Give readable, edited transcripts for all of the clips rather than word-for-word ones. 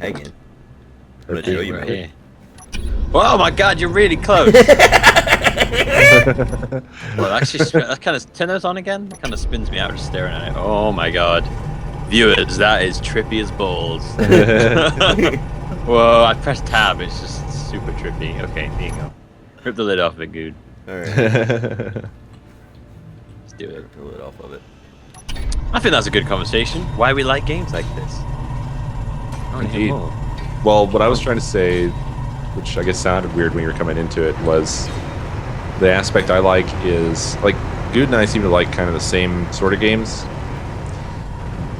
Hanging. I'm gonna Okay, show you, man. okay. Oh my God, you're really close. Well, actually, that kind of turn those on again. That kind of spins me out just staring at it. Oh my God, viewers, that is trippy as balls. Whoa, I pressed tab. It's just super trippy. Okay, there you go. Rip the lid off of it, dude. All right. Let's do it. Rip the lid off of it. I think that's a good conversation. Why we like games like this. Indeed. Well, what I was trying to say, which I guess sounded weird when you were coming into it, was the aspect I like is, like, Good and I seem to like kind of the same sort of games,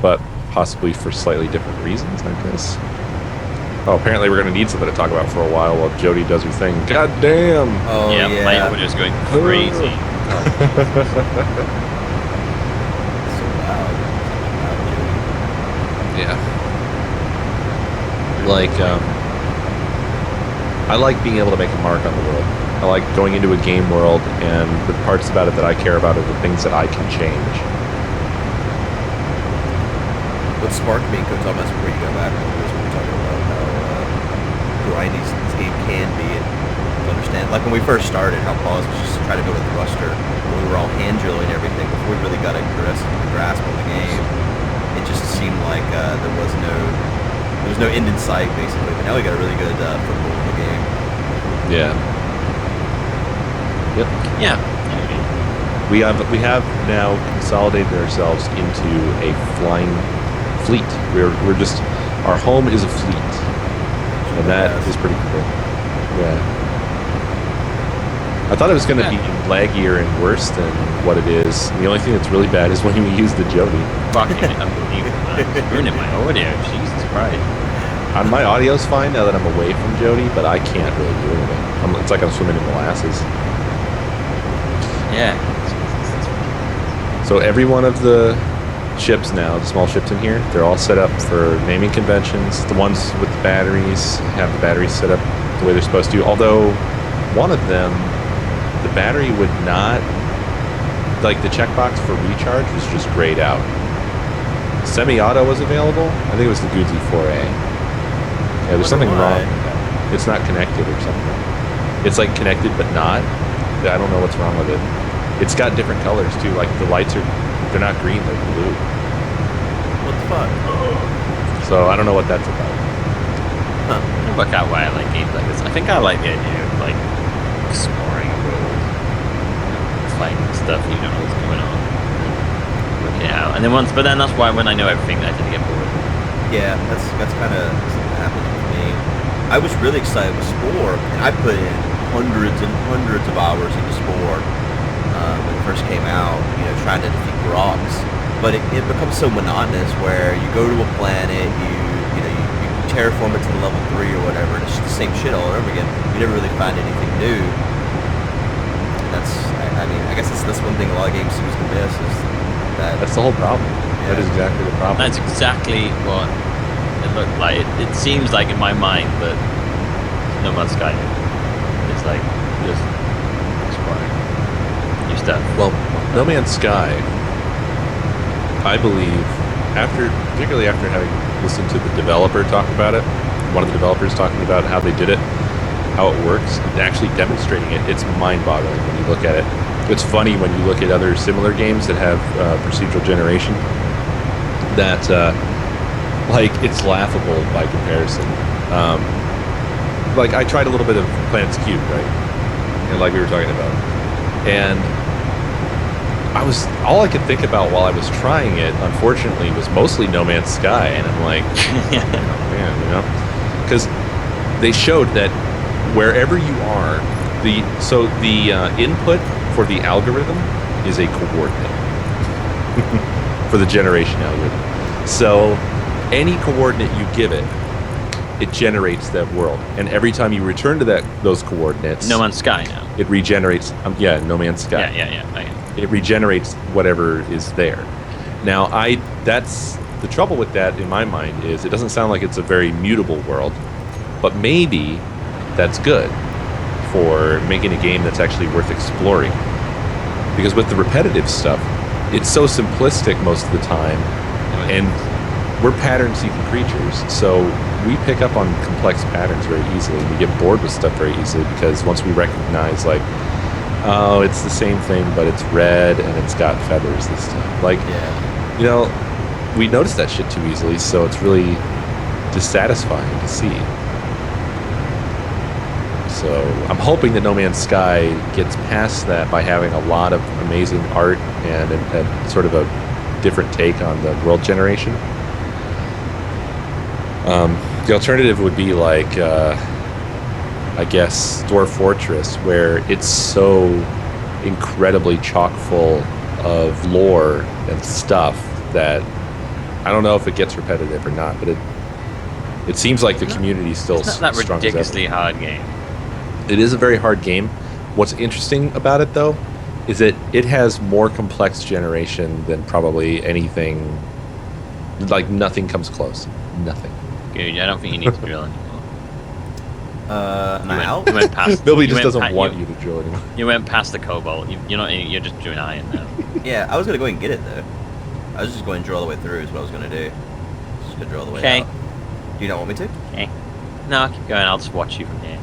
but possibly for slightly different reasons, I guess. Oh, apparently we're going to need something to talk about for a while Jodie does her thing. God damn! Oh, yeah, yeah. my audio's going crazy. So loud. Yeah. Like, I like being able to make a mark on the world. I like going into a game world, and the parts about it that I care about are the things that I can change. What sparked me, Coach Thomas, before you go back, was we were talking about how grindy this game can be, and to understand, like when we first started, how Paul was just trying to go with thruster, when we were all hand drilling everything before we really got a grasp on the game. It just seemed like there was no end in sight, basically. But now we got a really good foothold in the game. Yeah. Yep. Yeah. We have now consolidated ourselves into a flying fleet. We're just, our home is a fleet, and that is pretty cool. Yeah. I thought it was going to be laggier and worse than what it is. The only thing that's really bad is when we use the Jodie. Fucking unbelievable. It's ruining my audio. Jesus Christ. My audio's fine now that I'm away from Jodie, but I can't really do anything. It's like I'm swimming in molasses. Yeah. So every one of the ships now, the small ships in here, they're all set up for naming conventions. The ones with the batteries have the batteries set up the way they're supposed to. Although one of them, the battery would not, like the checkbox for recharge was just grayed out. Semi-auto was available. I think it was the S2E4. Yeah, there's something wrong with that. It's not connected or something. It's like connected but not. I don't know what's wrong with it. It's got different colors too. Like the lights they're not green, they're blue. What the fuck? So I don't know what that's about. I can work out why I like games like this. I think I like the idea of like exploring a world, fighting stuff, you don't know what's going on, working it out. And then but then that's why when I know everything, I tend to get bored. Yeah, that's kind of something that happened with me. I was really excited with Spore, and I put in hundreds and hundreds of hours into Spore when it first came out, trying to defeat rocks. But it becomes so monotonous where you go to a planet, you terraform it to the level 3 or whatever, and it's just the same shit all over again. You never really find anything new. I guess that's one thing a lot of games seems to miss is that. That's the whole problem. Yeah. That is exactly the problem. That's exactly what it looked like. It seems like in my mind that No Man's Sky is like just exploring new stuff. Well, No Man's Sky, I believe, particularly after having listened to the developer talk about it, one of the developers talking about how they did it, how it works, and actually demonstrating it, it's mind-boggling when you look at it. It's funny when you look at other similar games that have procedural generation, that it's laughable by comparison. Like I tried a little bit of Planet's Cube, right? And like we were talking about, and all I could think about while I was trying it, unfortunately, was mostly No Man's Sky, and I'm like, oh man, because they showed that wherever you are, the input for the algorithm is a coordinate for the generation algorithm. So any coordinate you give it, it generates that world, and every time you return to those coordinates, No Man's Sky now. It regenerates. No Man's Sky. Yeah. It regenerates whatever is there. Now, that's the trouble with that in my mind is it doesn't sound like it's a very mutable world, but maybe that's good for making a game that's actually worth exploring. Because with the repetitive stuff, it's so simplistic most of the time, and we're pattern-seeking creatures, so we pick up on complex patterns very easily, and we get bored with stuff very easily because once we recognize, like, oh, it's the same thing, but it's red and it's got feathers this time. Like, Yeah. you know, we notice that shit too easily, so it's really dissatisfying to see. So I'm hoping that No Man's Sky gets past that by having a lot of amazing art and a sort of a different take on the world generation. The alternative would be like, I guess, Dwarf Fortress, where it's so incredibly chock full of lore and stuff that I don't know if it gets repetitive or not, but it seems like the community still It's not that strong as ridiculously ever. hard game. It is a very hard game. What's interesting about it, though, is that it has more complex generation than probably anything. Like, nothing comes close. Nothing. Good. I don't think you need to drill anymore. Am I out? You went past. Nobody you just went doesn't want you to drill anymore. You went past the cobalt. You're not. You're just doing iron now. Yeah, I was gonna go ahead and get it though. I was just going to drill all the way through. Is what I was gonna do. Just gonna drill all the way Okay. out. Do you not want me to? Okay. No, keep going. I'll just watch you from here.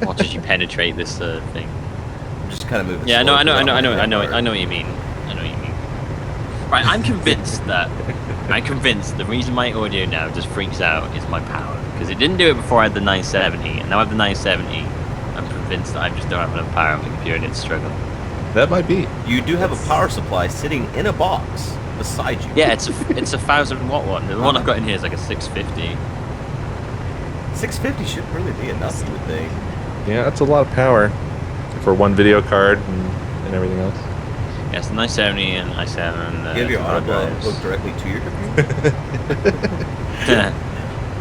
Watch as you penetrate this thing. I'm just kind of moving. Yeah, slowly I know throughout my what part. you mean. I know what you mean. Right, I'm convinced the reason my audio now just freaks out is my power. Because it didn't do it before I had the 970, and now I have the 970. I'm convinced that I just don't have enough power on the computer and it's struggling. That might be. You do have a power supply sitting in a box beside you. Yeah, it's a 1,000 watt one. The one I've got in here is like a 650. 650 should really be enough, you would think. Yeah, that's a lot of power for one video card and everything else. Yeah, it's the 970 and i7. You have your hard auto drives. hooked directly to your computer?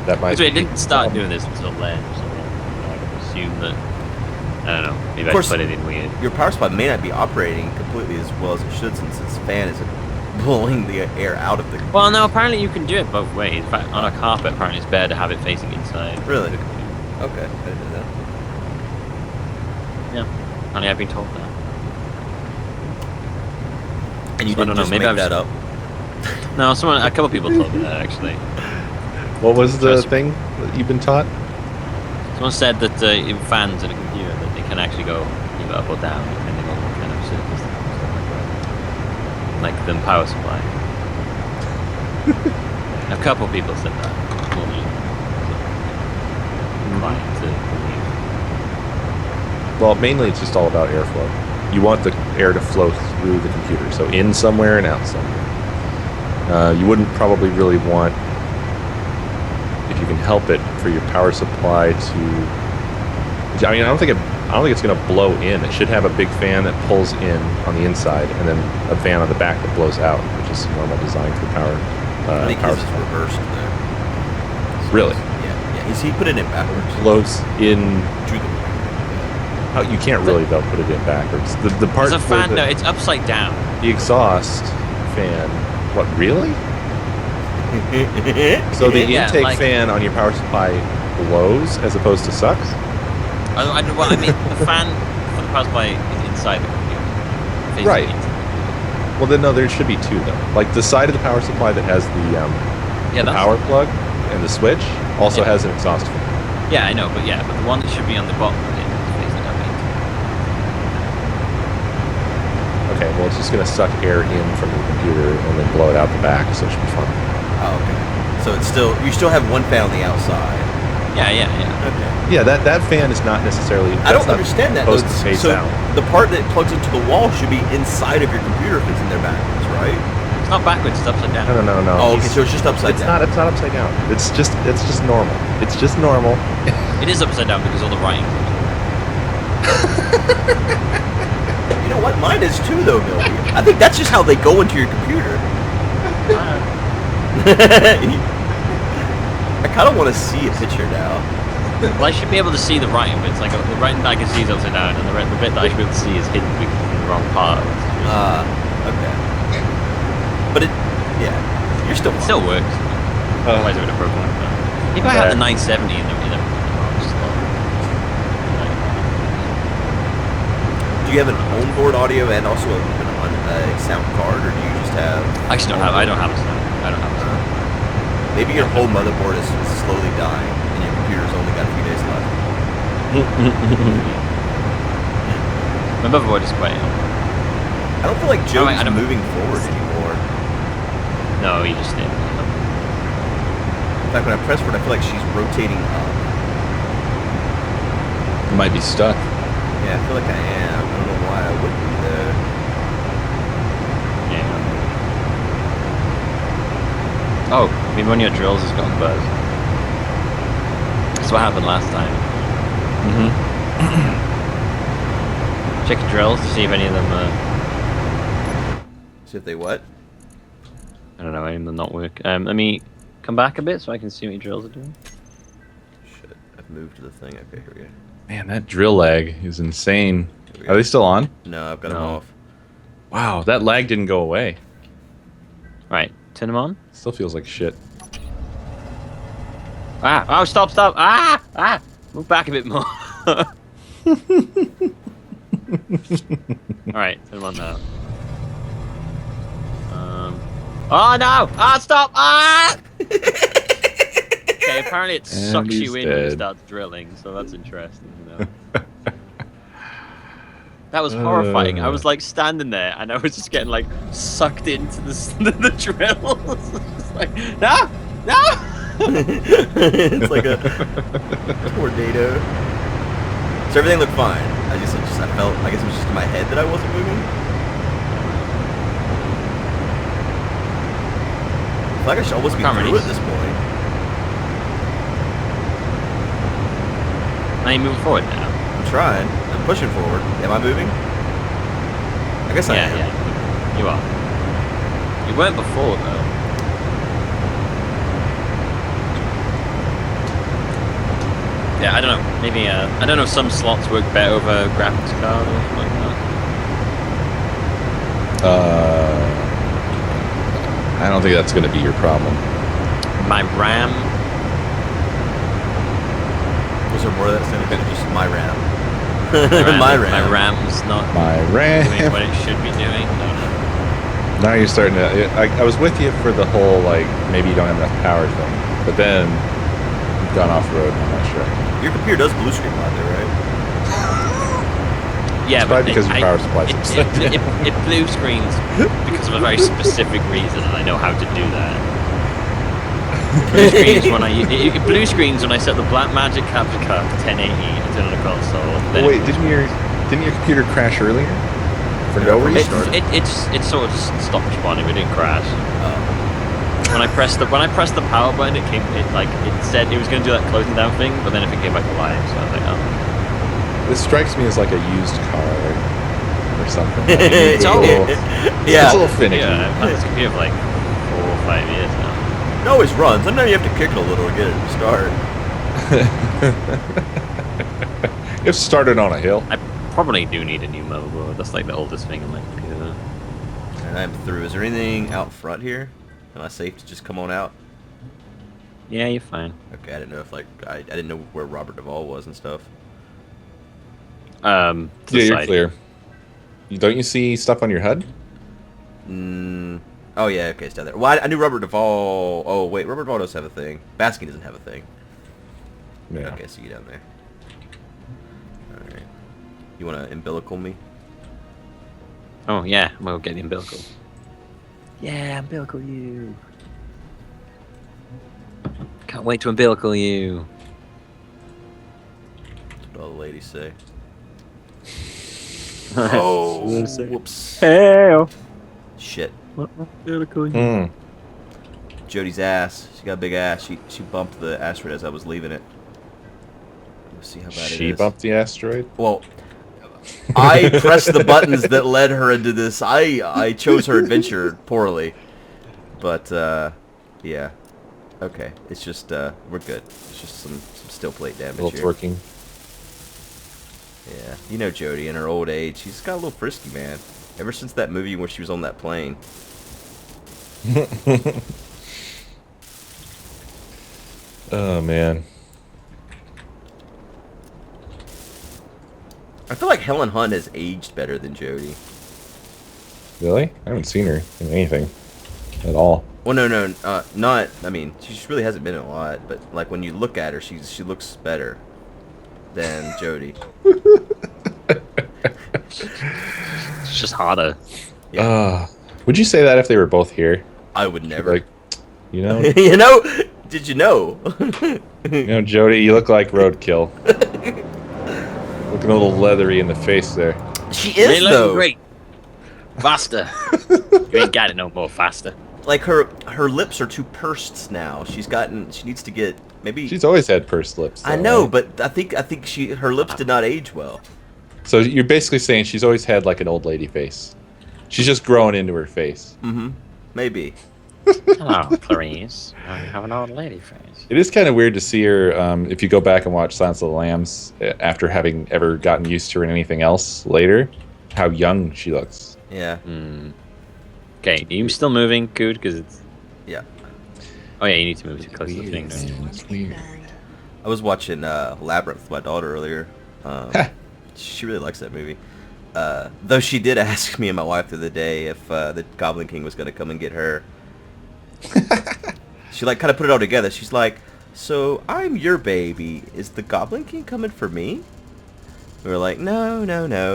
That might So it be. didn't start doing this until then, so I can assume that. I don't know. Maybe Of I course- just put it in weird. Your power supply may not be operating completely as well as it should since its fan isn't blowing the air out of the computer. Well, no, apparently you can do it both ways. In fact, on a carpet, apparently it's better to have it facing inside. Really? the computer. Okay, I didn't know that. Yeah. Apparently I've been told that. And you So I didn't don't know, just maybe make I've that up? No, a couple people told me that actually. What was the Trust me. thing that you've been taught? Someone said that in fans in a computer that they can actually go either up or down depending on what kind of surface they're on, stuff like that. Like the power supply. A couple people said that. More than inclined to believe. Well, mainly it's just all about airflow. You want the air to flow through the computer, so in somewhere and out somewhere. You wouldn't probably really want, if you can help it, for your power supply to. I mean, I don't think it's going to blow in. It should have a big fan that pulls in on the inside, and then a fan on the back that blows out, which is normal design for power. I think Power his is supply. reversed there. Really? Yeah. He put it in backwards. Blows in. To the Oh, you can't really though put it in backwards. The part There's a where fan, no, it's upside down. the exhaust fan. What, really? So the Yeah, intake like- fan on your power supply blows as opposed to sucks? Well, I mean, the fan for the power supply is inside the computer. Facing Right. into- Well, then no, there should be two though. Like the side of the power supply that has Yeah, the that's power plug and the switch also Yeah. has an exhaust fan. Yeah, I know, but the one that should be on the bottom of it is facing up into. Okay, well it's just gonna suck air in from the computer and then blow it out the back, so it should be fine. Oh, okay. So it's still you still have one fan on the outside. Yeah. Okay. Yeah, that fan is not necessarily. I don't that's not understand that. supposed though. to phase So out. the part that plugs into the wall should be inside of your computer if it's in there backwards, right? It's not backwards, it's upside down. No. Oh, okay. He's- So it's just upside It's down. not upside down. It's just normal. It's just normal. It is upside down because all the writing. You know what? Mine is too, though, Milby. I think that's just how they go into your computer. I kind of want to see a picture now. Well, I should be able to see the writing, but it's like the writing that I can see is upside down, and the bit that I should be able to see is hidden because it's in the wrong part. Okay. But yeah, you're still It still works. Otherwise, it would have broken like that. Maybe I had the 970 in the wrong slot. Do you have an onboard audio and also a sound card, or do you just have? I actually don't have. I don't have a sound. I don't have a sound. Maybe your whole motherboard is slowly dying, and your computer's only got a few days left. My motherboard is quite. I don't feel like Jodie's moving forward anymore. No, you just did. In fact, when I press for it, I feel like she's rotating up. You might be stuck. Yeah, I feel like I am. I don't know why I would be there. Yeah. Oh, maybe one of your drills has gone buzz. That's what happened last time. Check your drills to see if any of them. See if they what? I don't know, any of them not work. Let me come back a bit so I can see what your drills are doing. Shit, I've moved to the thing. Okay, here we go. Man, that drill lag is insane. Are they still on? No, I've got them off. Wow, that lag didn't go away. Right, turn them on. Still feels like shit. Ah! Oh, stop! Ah! Move back a bit more. Alright, turn them on now. Oh no! Ah, stop! Ah! Okay, apparently it sucks you in when it starts drilling, so that's interesting, you know. That was horrifying. I was like standing there and I was just getting like sucked into the drills. It's like, no! It's like a tornado. So everything looked fine. I guess it was just in my head that I wasn't moving. I feel like I should almost be through at this point. Are you moving forward now? I'm trying. I'm pushing forward. Am I moving? I guess I am. Yeah, you are. You weren't before, though. Yeah, I don't know. Maybe, I don't know if some slots work better over graphics card or something like that. I don't think that's going to be your problem. My RAM. Was there more of that sentence? Just my RAM. My RAM's not doing what it should be doing. No. Now you're starting to. I was with you for the whole like maybe you don't have enough power thing, but then you've gone off road. I'm not sure. Your computer does blue screen a lot, though, right? Yeah, it's probably because your power supply. It blue screens because of a very specific reason, and I know how to do that. Blue screens when I set the Blackmagic capture card to 1080 and turn on a console. Wait, didn't your computer crash earlier? For no reason? It sort of stopped responding, but it didn't crash. When I pressed the power button, it said it was going to do that closing down thing, but then it came back alive. So I was like, oh. This strikes me as like a used car or something. It's old. Yeah, it's a little finicky. Yeah, I've had this computer for like 4 or 5 years now. It always runs. Sometimes you have to kick it a little to get it to start. You have to start it on a hill. I probably do need a new motherboard. That's like the oldest thing in my computer. And I'm through. Is there anything out front here? Am I safe to just come on out? Yeah, you're fine. Okay, I didn't know if I didn't know where Robert Duvall was and stuff. Yeah, you're clear. Don't you see stuff on your HUD? Oh yeah, okay, it's down there. Well, I knew Robert Duvall. Oh wait, Robert Duvall does have a thing. Baskin doesn't have a thing. Yeah. Okay, I see you down there. All right. You want to umbilical me? Oh yeah, I'm gonna get the umbilical. Yeah, umbilical you. Can't wait to umbilical you. That's what all the ladies say. Oh, whoops. Hell. Shit. Umbilical you. Jodie's ass. She got a big ass. She bumped the asteroid as I was leaving it. Let's see how bad it is. She bumped the asteroid? Well, I pressed the buttons that led her into this. I chose her adventure poorly. But, yeah. Okay. It's just, we're good. It's just some steel plate damage A little here. twerking. Yeah. You know Jodie, in her old age, she's got a little frisky, man. Ever since that movie where she was on that plane. Oh, man. I feel like Helen Hunt has aged better than Jodie. Really? I haven't seen her in anything at all. Well, no, not. I mean, she just really hasn't been in a lot. But like when you look at her, she looks better than Jodie. It's just harder. Yeah. Would you say that if they were both here? I would never. Like, you know, You know? Did you know? Jodie, you look like roadkill. Looking a little leathery in the face there. She is They look though. great. Faster. You ain't got it no more faster. Like her lips are too pursed now. She needs to get maybe. She's always had pursed lips. I though, know, right? but I think her lips did not age well. So you're basically saying she's always had like an old lady face. She's just growing into her face. Mm-hmm. Maybe. Hello, Clarice. I have an old lady face. It is kind of weird to see her, if you go back and watch Silence of the Lambs, after having ever gotten used to her in anything else later, how young she looks. Yeah. Okay, are you still moving, Good? Because it's... Yeah. Oh yeah, you need to move too close to the thing, don't you? It's weird. I was watching Labyrinth with my daughter earlier. She really likes that movie. Though she did ask me and my wife the other day if the Goblin King was going to come and get her. She like kind of put it all together. She's like, "So I'm your baby. Is the Goblin King coming for me?" We were like, "No,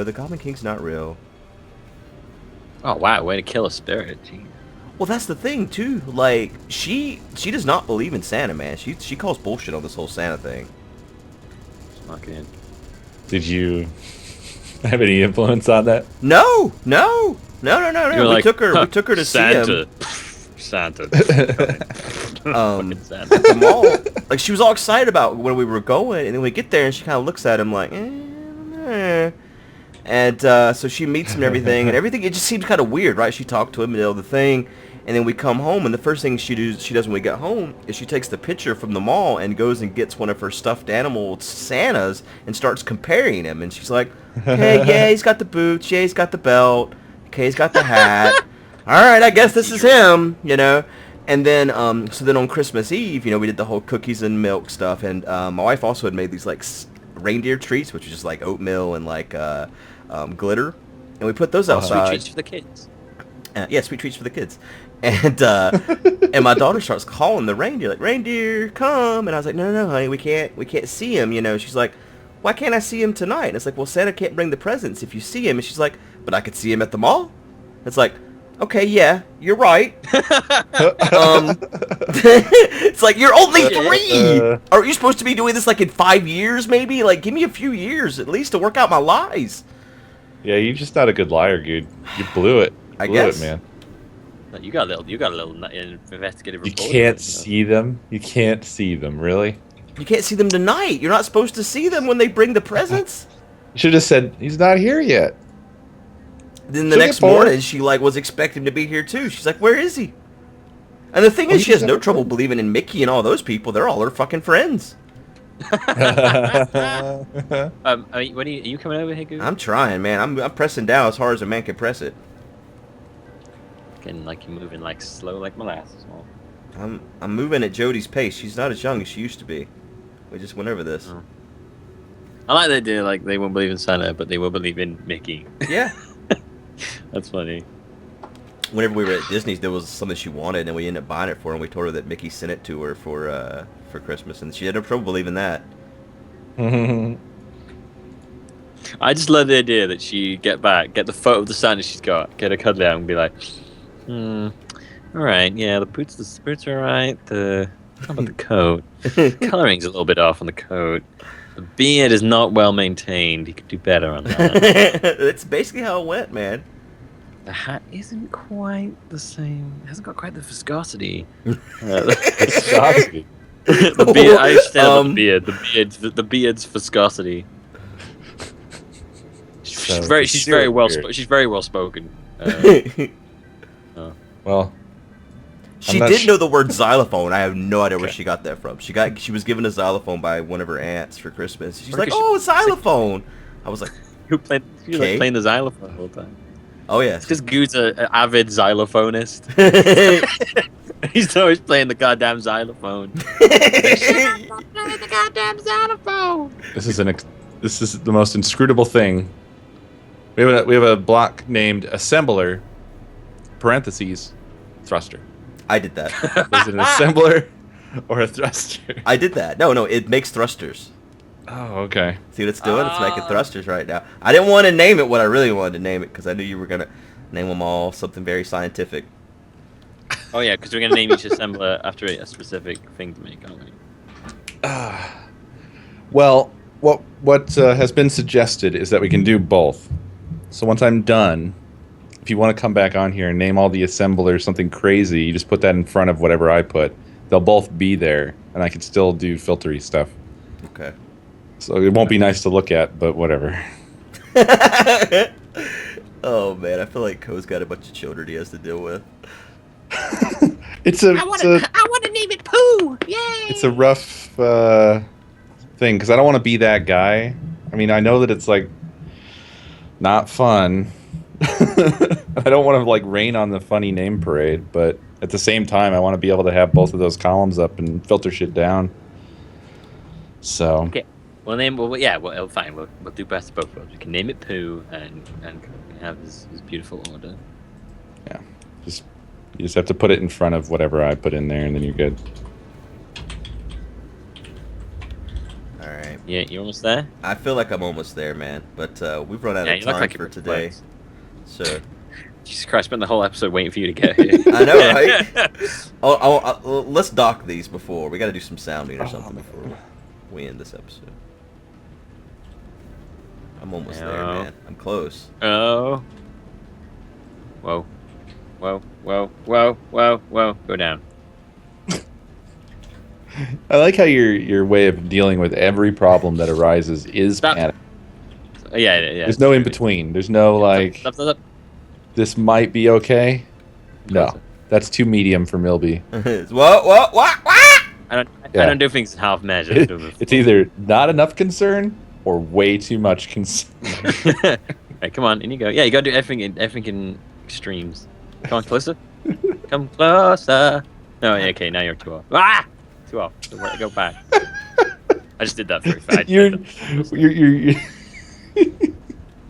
the Goblin King's not real." Oh wow, way to kill a spirit. Gee. Well, that's the thing too. Like she does not believe in Santa, man. She calls bullshit on this whole Santa thing. It's not good. Did you have any influence on that? No. You're We like, took her to Santa. see him. Santa. Fucking Santa. At the mall. Like she was all excited about when we were going, and then we get there and she kind of looks at him like, And so she meets him and everything, and everything. It just seems kind of weird, right? She talked to him and all the thing, and then we come home, and the first thing she does when we get home is she takes the picture from the mall and goes and gets one of her stuffed animal Santas and starts comparing him, and she's like, "Okay, yeah, he's got the boots, yeah, he's got the belt, okay, he's got the hat. All right, I guess this is him, you know." And then, so then on Christmas Eve, you know, we did the whole cookies and milk stuff, and my wife also had made these like reindeer treats, which was just like oatmeal and like glitter, and we put those outside. Sweet treats for the kids. Yeah, sweet treats for the kids. And and my daughter starts calling the reindeer, like, "Reindeer, come!" And I was like, "No, honey, we can't see him." You know, she's like, "Why can't I see him tonight?" And it's like, "Well, Santa can't bring the presents if you see him." And she's like, "But I could see him at the mall." It's like, okay, yeah, you're right. It's like, you're only 3. Are you supposed to be doing this like in 5 years, maybe? Like, give me a few years at least to work out my lies. Yeah, you're just not a good liar, dude. You blew it. I Blew guess. it, man. You got a little investigative You report. can't see them. You can't see them, really? You can't see them tonight. You're not supposed to see them when they bring the presents. You should have said, he's not here yet. Then the Should next get bored. morning, she like was expecting to be here too. She's like, "Where is he?" And the thing is, she has no trouble believing in Mickey and all those people. They're all her fucking friends. I mean, are you coming over here, Google? I'm trying, man. I'm pressing down as hard as a man can press it. Getting like you're moving like slow, like molasses. I'm moving at Jodie's pace. She's not as young as she used to be. We just went over this. Oh. I like the idea, like they won't believe in Santa, but they will believe in Mickey. Yeah. That's funny. Whenever we were at Disney's, there was something she wanted, and we ended up buying it for her. And we told her that Mickey sent it to her for Christmas, and she had no trouble believing that. I just love the idea that she get the photo of the Santa she's got, get a cuddle out, and be like, all right, yeah, the boots are alright. How about the coat? Coloring's a little bit off on the coat. The beard is not well maintained. He could do better on that. That's basically how it went, man. The hat isn't quite the same. It hasn't got quite the viscosity. Viscosity. The beard. I understand about the beard. The beard's viscosity. She's very well spoken. Well, She did know the word xylophone. I have no idea where she got that from. She was given a xylophone by one of her aunts for Christmas. She's like, "Oh, xylophone." I was like, You like playing the xylophone the whole time. "Oh yeah." It's because Goo's an avid xylophonist. He's always playing the goddamn xylophone. Playing the goddamn xylophone. this is the most inscrutable thing. We have a block named assembler, parentheses, thruster. I did that. Was it an assembler or a thruster? I did that. No, it makes thrusters. Oh, okay. See what it's doing? It's making thrusters right now. I didn't want to name it what I really wanted to name it because I knew you were gonna name them all something very scientific. Oh yeah, because we're gonna name each assembler after a specific thing to make, aren't we? Well, what has been suggested is that we can do both. So once I'm done, if you want to come back on here and name all the assemblers something crazy, you just put that in front of whatever I put. They'll both be there, and I can still do filtery stuff. Okay. So it won't be nice to look at, but whatever. Oh man, I feel like Co's got a bunch of children he has to deal with. I want to name it Pooh! Yay! It's a rough thing because I don't want to be that guy. I mean, I know that it's like not fun. I don't want to like rain on the funny name parade, but at the same time, I want to be able to have both of those columns up and filter shit down. So Okay. Well, fine. We'll do best of both worlds. We can name it Pooh and have his beautiful order. yeah, you just have to put it in front of whatever I put in there, and then you're good. All right. Yeah, you're almost there. I feel like I'm almost there, man. But we've run out Yeah, of you look time like for you're today. close. So Jesus Christ! Spent the whole episode waiting for you to get here. I know, right? Let's dock these before. We got to do some sounding or something before we end this episode. I'm almost there, No. man. I'm close. Oh. Whoa. Whoa. Whoa. Whoa. Whoa. Whoa. Go down. I like how your way of dealing with every problem that arises is Stop. panic. Yeah. There's no in between. There's no like Stop. this might be okay. No, that's too medium for Milby. What? I Yeah. don't do things in half measure. It's either not enough concern or way too much concern. Right, come on, in you go. Yeah, you gotta do everything in extremes. Come on, closer. Come closer. No, yeah, okay, now you're too off. Ah! Too off. Go back. I just did that very fast. You're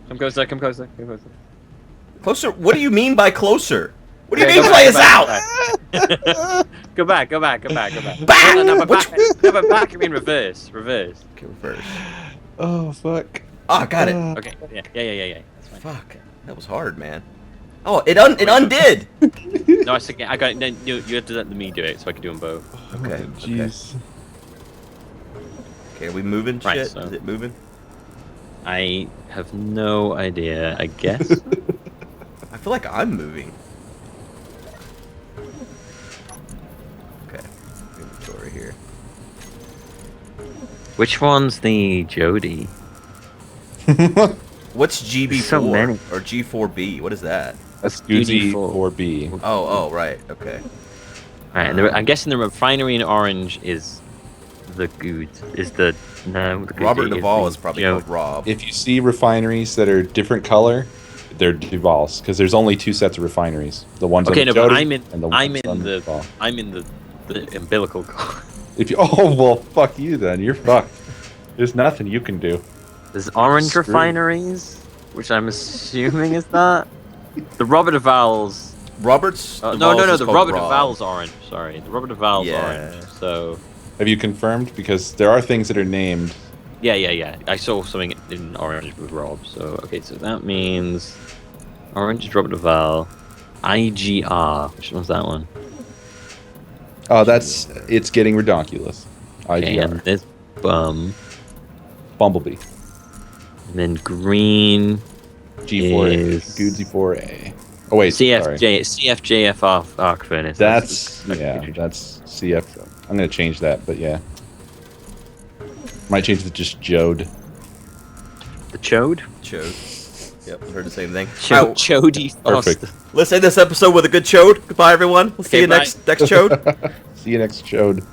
Come closer. Closer? What do you mean by closer? What do you Okay, mean go play back, us out? Go back. Back? No, but back. I mean reverse. Okay, reverse. Oh fuck. Oh, I got it. Okay, yeah. That's fine. Fuck. That was hard, man. Oh, it undid. No, I got it. No, you have to let me do it so I can do them both. Okay. Jeez. Okay, are we moving Right, shit? so- Is it moving? I have no idea, I guess. I feel like I'm moving. Okay. Inventory here. Which one's the Jodie? What's GB4 So many. or G4B? What is that? That's UD4. 4B. Oh, right. Okay. Alright, and I'm guessing the refinery in orange is the good. The good Robert is Duvall the is probably Jodie. called Rob. If you see refineries that are different color, they're Duvals because there's only two sets of refineries. The ones Okay, on no, the but Jodie and the ones on the Duval. I'm in the umbilical cord. If you fuck you then. You're fucked. There's nothing you can do. There's orange Screwed. refineries, which I'm assuming is that. The Robert Duvall's. Robert's. No, Duvall's is the called Robert Rob. Duvall's orange. Sorry, the Robert Duvall's Yeah. orange. So. Have you confirmed? Because there are things that are named. Yeah. I saw something in orange with Rob. So okay, so that means orange is Robert Duvall. IGR. Which one's that one? Oh, it's getting redonkulous. Okay, and IGR. there's Bumblebee. and then green G4A. is Goodsy 4A. Oh wait, sorry. CFJF arc furnace. That's CF. I'm gonna change that, but yeah. Might change to just Jode. the Chode. Chode. Yep, heard the same thing. Chody Perfect. Foster. Let's end this episode with a good chode. Goodbye, everyone. We'll see Okay, you bye. next chode. See you next Jode.